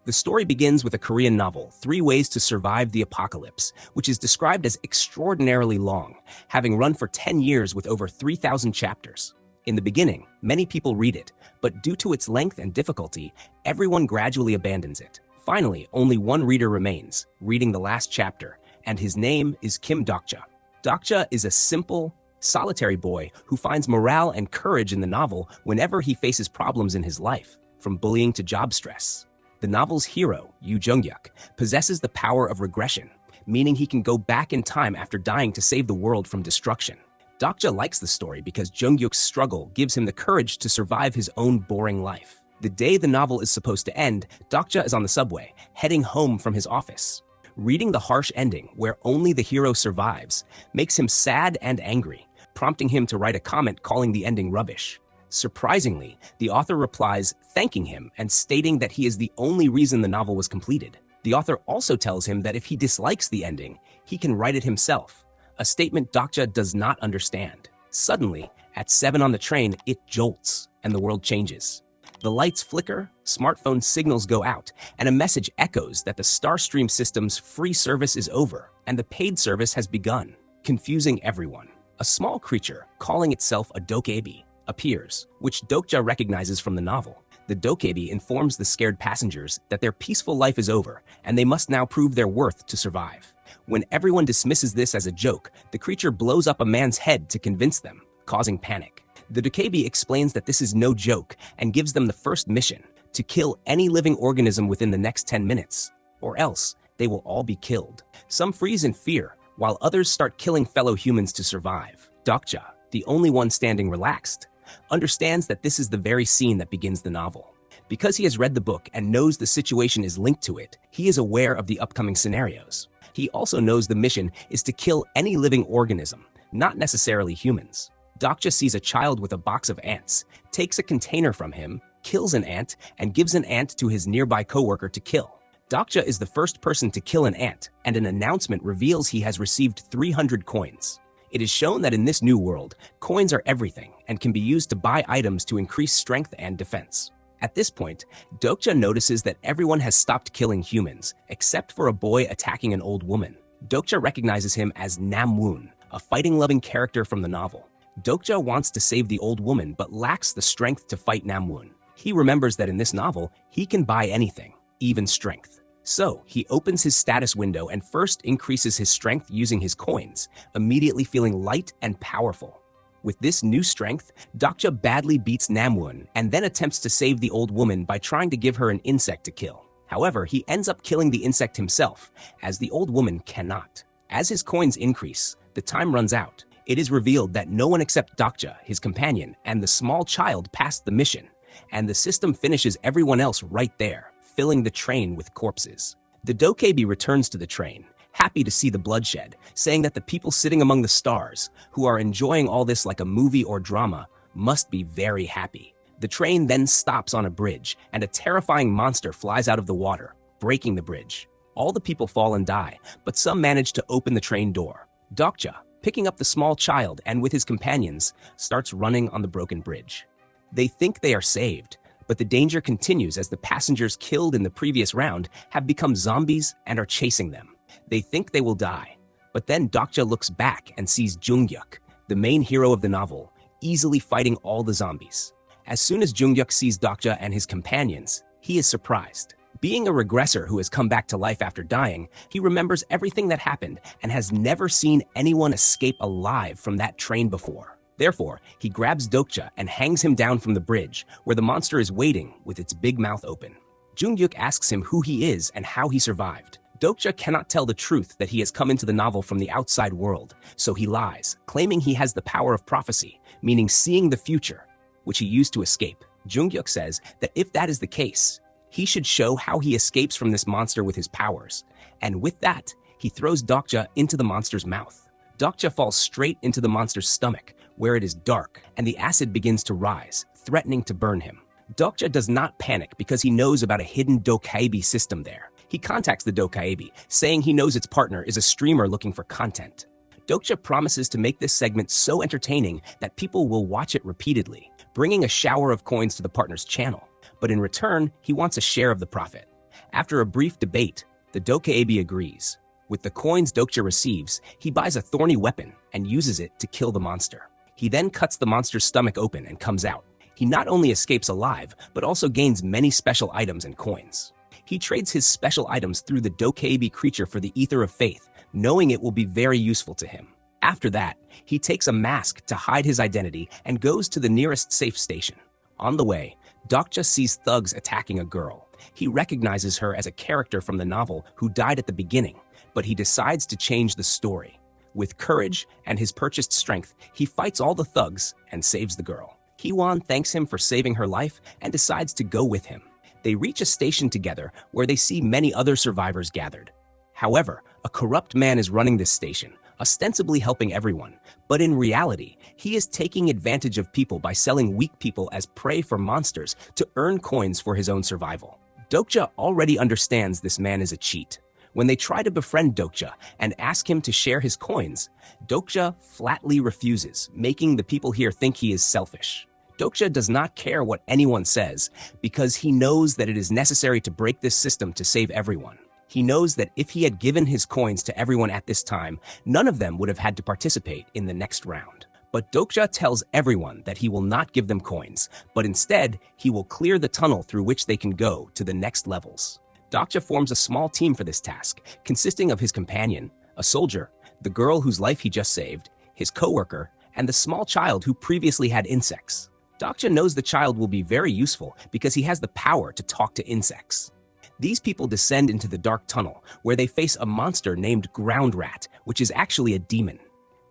The story begins with a Korean novel, 3 Ways to Survive the Apocalypse, which is described as extraordinarily long, having run for 10 years with over 3,000 chapters. In the beginning, many people read it, but due to its length and difficulty, everyone gradually abandons it. Finally, only one reader remains, reading the last chapter, and his name is Kim Dokja. Dokja is a simple, solitary boy who finds morale and courage in the novel whenever he faces problems in his life, from bullying to job stress. The novel's hero, Yoo Jung-hyuk, possesses the power of regression, meaning he can go back in time after dying to save the world from destruction. Dokja likes the story because Jung-hyuk's struggle gives him the courage to survive his own boring life. The day the novel is supposed to end, Dokja is on the subway, heading home from his office. Reading the harsh ending, where only the hero survives, makes him sad and angry, prompting him to write a comment calling the ending rubbish. Surprisingly, the author replies, thanking him and stating that he is the only reason the novel was completed. The author also tells him that if he dislikes the ending, he can write it himself, a statement Dokja does not understand. Suddenly, at 7 on the train, it jolts, and the world changes. The lights flicker, smartphone signals go out, and a message echoes that the Starstream system's free service is over, and the paid service has begun, confusing everyone. A small creature, calling itself a dokebi, appears, which Dokja recognizes from the novel. The dokebi informs the scared passengers that their peaceful life is over, and they must now prove their worth to survive. When everyone dismisses this as a joke, the creature blows up a man's head to convince them, causing panic. The dokebi explains that this is no joke and gives them the first mission, to kill any living organism within the next 10 minutes, or else they will all be killed. Some freeze in fear, while others start killing fellow humans to survive. Dokja, the only one standing relaxed, understands that this is the very scene that begins the novel. Because he has read the book and knows the situation is linked to it, he is aware of the upcoming scenarios. He also knows the mission is to kill any living organism, not necessarily humans. Dokja sees a child with a box of ants, takes a container from him, kills an ant, and gives an ant to his nearby coworker to kill. Dokja is the first person to kill an ant, and an announcement reveals he has received 300 coins. It is shown that in this new world, coins are everything and can be used to buy items to increase strength and defense. At this point, Dokja notices that everyone has stopped killing humans, except for a boy attacking an old woman. Dokja recognizes him as Namwoon, a fighting-loving character from the novel. Dokja wants to save the old woman but lacks the strength to fight Namwoon. He remembers that in this novel, he can buy anything, even strength. So, he opens his status window and first increases his strength using his coins, immediately feeling light and powerful. With this new strength, Dokja badly beats Namwoon and then attempts to save the old woman by trying to give her an insect to kill. However, he ends up killing the insect himself, as the old woman cannot. As his coins increase, the time runs out. It is revealed that no one except Dokja, his companion, and the small child passed the mission, and the system finishes everyone else right there, filling the train with corpses. The dokebi returns to the train, happy to see the bloodshed, saying that the people sitting among the stars, who are enjoying all this like a movie or drama, must be very happy. The train then stops on a bridge, and a terrifying monster flies out of the water, breaking the bridge. All the people fall and die, but some manage to open the train door. Dokja, picking up the small child and with his companions, starts running on the broken bridge. They think they are saved, but the danger continues as the passengers killed in the previous round have become zombies and are chasing them. They think they will die, but then Dokja looks back and sees Jung-hyuk, the main hero of the novel, easily fighting all the zombies. As soon as Jung-hyuk sees Dokja and his companions, he is surprised. Being a regressor who has come back to life after dying, he remembers everything that happened and has never seen anyone escape alive from that train before. Therefore, he grabs Dokja and hangs him down from the bridge, where the monster is waiting with its big mouth open. Jung-hyuk asks him who he is and how he survived. Dokja cannot tell the truth that he has come into the novel from the outside world, so he lies, claiming he has the power of prophecy, meaning seeing the future, which he used to escape. Jung-hyuk says that if that is the case, he should show how he escapes from this monster with his powers, and with that, he throws Dokja into the monster's mouth. Dokja falls straight into the monster's stomach, where it is dark, and the acid begins to rise, threatening to burn him. Dokja does not panic because he knows about a hidden dokebi system there. He contacts the dokebi, saying he knows its partner is a streamer looking for content. Dokja promises to make this segment so entertaining that people will watch it repeatedly, bringing a shower of coins to the partner's channel. But in return, he wants a share of the profit. After a brief debate, the Dokebi agrees. With the coins Dokja receives, he buys a thorny weapon and uses it to kill the monster. He then cuts the monster's stomach open and comes out. He not only escapes alive, but also gains many special items and coins. He trades his special items through the Dokebi creature for the Ether of Faith, knowing it will be very useful to him. After that, he takes a mask to hide his identity and goes to the nearest safe station. On the way, Dokja sees thugs attacking a girl. He recognizes her as a character from the novel who died at the beginning, but he decides to change the story. With courage and his purchased strength, he fights all the thugs and saves the girl. Hee-won thanks him for saving her life and decides to go with him. They reach a station together where they see many other survivors gathered. However, a corrupt man is running this station, ostensibly helping everyone, but in reality, he is taking advantage of people by selling weak people as prey for monsters to earn coins for his own survival. Dokja already understands this man is a cheat. When they try to befriend Dokja and ask him to share his coins, Dokja flatly refuses, making the people here think he is selfish. Dokja does not care what anyone says because he knows that it is necessary to break this system to save everyone. He knows that if he had given his coins to everyone at this time, none of them would have had to participate in the next round. But Dokja tells everyone that he will not give them coins, but instead, he will clear the tunnel through which they can go to the next levels. Dokja forms a small team for this task, consisting of his companion, a soldier, the girl whose life he just saved, his co-worker, and the small child who previously had insects. Dokja knows the child will be very useful because he has the power to talk to insects. These people descend into the dark tunnel, where they face a monster named Ground Rat, which is actually a demon.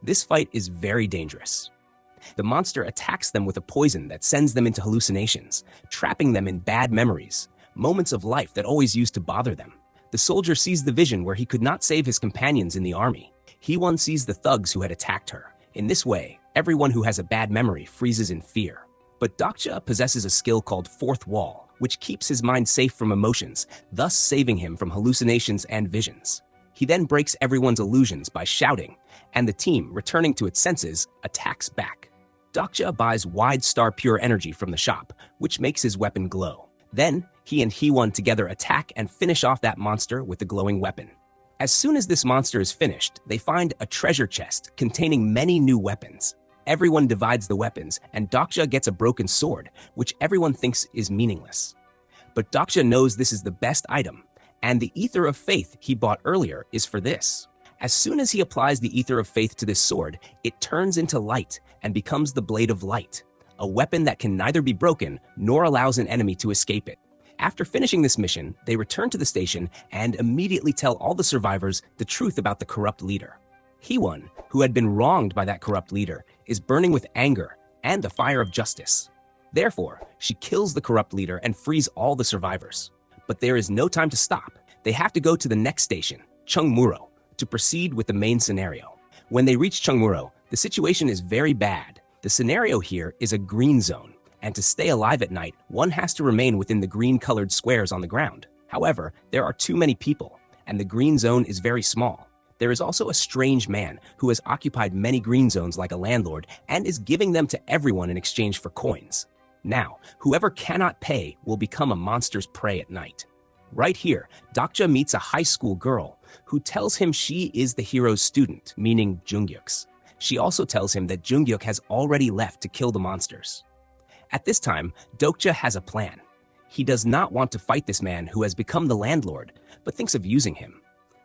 This fight is very dangerous. The monster attacks them with a poison that sends them into hallucinations, trapping them in bad memories, moments of life that always used to bother them. The soldier sees the vision where he could not save his companions in the army. Hee-won sees the thugs who had attacked her. In this way, everyone who has a bad memory freezes in fear. But Dokja possesses a skill called Fourth Wall, which keeps his mind safe from emotions, thus saving him from hallucinations and visions. He then breaks everyone's illusions by shouting, and the team, returning to its senses, attacks back. Dokja buys Wide Star Pure Energy from the shop, which makes his weapon glow. Then, he and Hee-won together attack and finish off that monster with the glowing weapon. As soon as this monster is finished, they find a treasure chest containing many new weapons. Everyone divides the weapons, and Dokja gets a broken sword, which everyone thinks is meaningless. But Dokja knows this is the best item, and the Ether of Faith he bought earlier is for this. As soon as he applies the Ether of Faith to this sword, it turns into light and becomes the Blade of Light, a weapon that can neither be broken nor allows an enemy to escape it. After finishing this mission, they return to the station and immediately tell all the survivors the truth about the corrupt leader. Hee-won, who had been wronged by that corrupt leader, is burning with anger and the fire of justice. Therefore, she kills the corrupt leader and frees all the survivors. But there is no time to stop. They have to go to the next station, Chungmuro, to proceed with the main scenario. When they reach Chungmuro, the situation is very bad. The scenario here is a green zone, and to stay alive at night, one has to remain within the green-colored squares on the ground. However, there are too many people, and the green zone is very small. There is also a strange man who has occupied many green zones like a landlord and is giving them to everyone in exchange for coins. Now, whoever cannot pay will become a monster's prey at night. Right here, Dokja meets a high school girl who tells him she is the hero's student, meaning Jungyuk's. She also tells him that Jungyuk has already left to kill the monsters. At this time, Dokja has a plan. He does not want to fight this man who has become the landlord, but thinks of using him.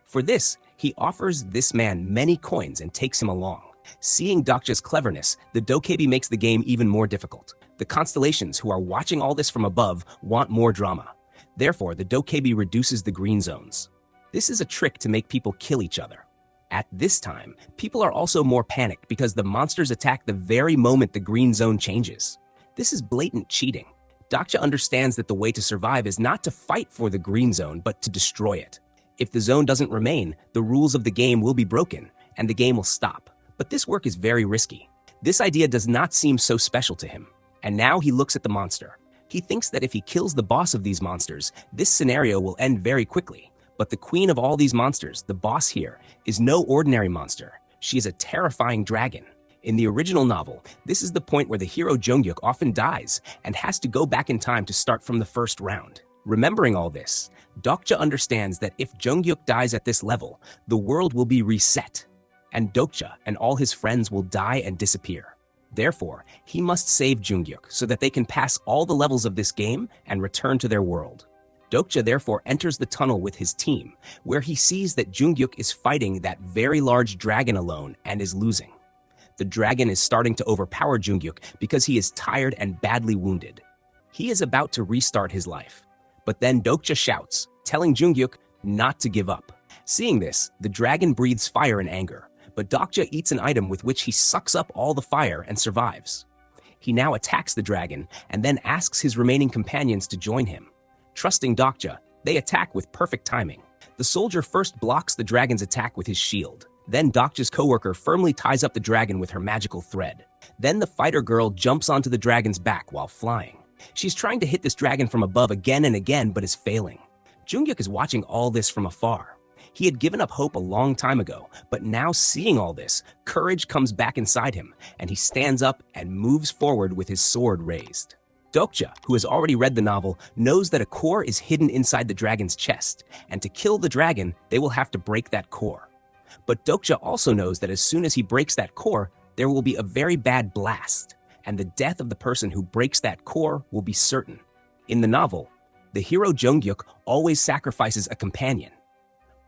For this, he offers this man many coins and takes him along. Seeing Dokja's cleverness, the Dokebi makes the game even more difficult. The constellations who are watching all this from above want more drama. Therefore, the Dokebi reduces the green zones. This is a trick to make people kill each other. At this time, people are also more panicked because the monsters attack the very moment the green zone changes. This is blatant cheating. Dokja understands that the way to survive is not to fight for the green zone, but to destroy it. If the zone doesn't remain, the rules of the game will be broken, and the game will stop. But this work is very risky. This idea does not seem so special to him. And now he looks at the monster. He thinks that if he kills the boss of these monsters, this scenario will end very quickly. But the queen of all these monsters, the boss here, is no ordinary monster. She is a terrifying dragon. In the original novel, this is the point where the hero Jungyuk often dies and has to go back in time to start from the first round. Remembering all this, Dokja understands that if Junghyuk dies at this level, the world will be reset, and Dokja and all his friends will die and disappear. Therefore, he must save Junghyuk so that they can pass all the levels of this game and return to their world. Dokja therefore enters the tunnel with his team, where he sees that Junghyuk is fighting that very large dragon alone and is losing. The dragon is starting to overpower Junghyuk because he is tired and badly wounded. He is about to restart his life. But then Dokja shouts, telling Junghyuk not to give up. Seeing this, the dragon breathes fire in anger, but Dokja eats an item with which he sucks up all the fire and survives. He now attacks the dragon and then asks his remaining companions to join him. Trusting Dokja, they attack with perfect timing. The soldier first blocks the dragon's attack with his shield. Then Dokja's coworker firmly ties up the dragon with her magical thread. Then the fighter girl jumps onto the dragon's back while flying. She's trying to hit this dragon from above again and again, but is failing. Junghyuk is watching all this from afar. He had given up hope a long time ago, but now seeing all this, courage comes back inside him, and he stands up and moves forward with his sword raised. Dokja, who has already read the novel, knows that a core is hidden inside the dragon's chest, and to kill the dragon, they will have to break that core. But Dokja also knows that as soon as he breaks that core, there will be a very bad blast, and the death of the person who breaks that core will be certain. In the novel, the hero Junghyuk always sacrifices a companion.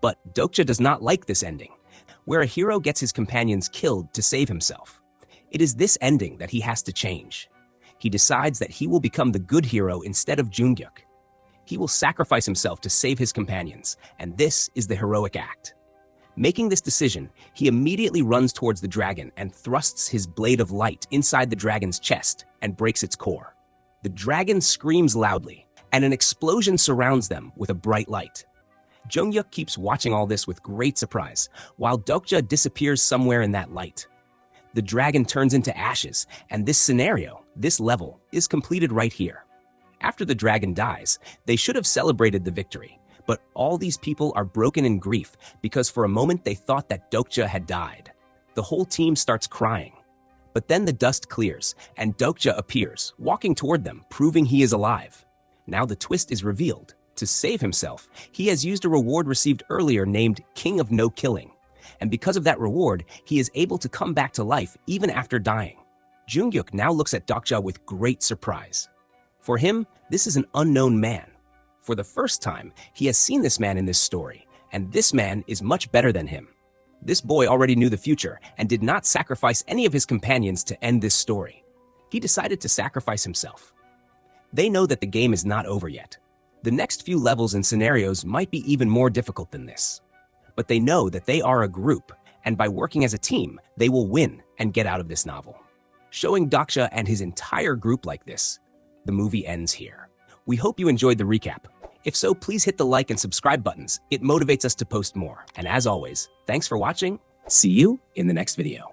But Dokja does not like this ending, where a hero gets his companions killed to save himself. It is this ending that he has to change. He decides that he will become the good hero instead of Junghyuk. He will sacrifice himself to save his companions, and this is the heroic act. Making this decision, he immediately runs towards the dragon and thrusts his blade of light inside the dragon's chest and breaks its core. The dragon screams loudly, and an explosion surrounds them with a bright light. Junghyuk keeps watching all this with great surprise, while Dokja disappears somewhere in that light. The dragon turns into ashes, and this scenario, this level, is completed right here. After the dragon dies, they should have celebrated the victory, but all these people are broken in grief because for a moment they thought that Dokja had died. The whole team starts crying. But then the dust clears, and Dokja appears, walking toward them, proving he is alive. Now the twist is revealed. To save himself, he has used a reward received earlier named King of No Killing. And because of that reward, he is able to come back to life even after dying. Junghyuk now looks at Dokja with great surprise. For him, this is an unknown man. For the first time, he has seen this man in this story, and this man is much better than him. This boy already knew the future and did not sacrifice any of his companions to end this story. He decided to sacrifice himself. They know that the game is not over yet. The next few levels and scenarios might be even more difficult than this. But they know that they are a group, and by working as a team, they will win and get out of this novel. Showing Dokja and his entire group like this, the movie ends here. We hope you enjoyed the recap. If so, please hit the like and subscribe buttons. It motivates us to post more. And as always, thanks for watching. See you in the next video.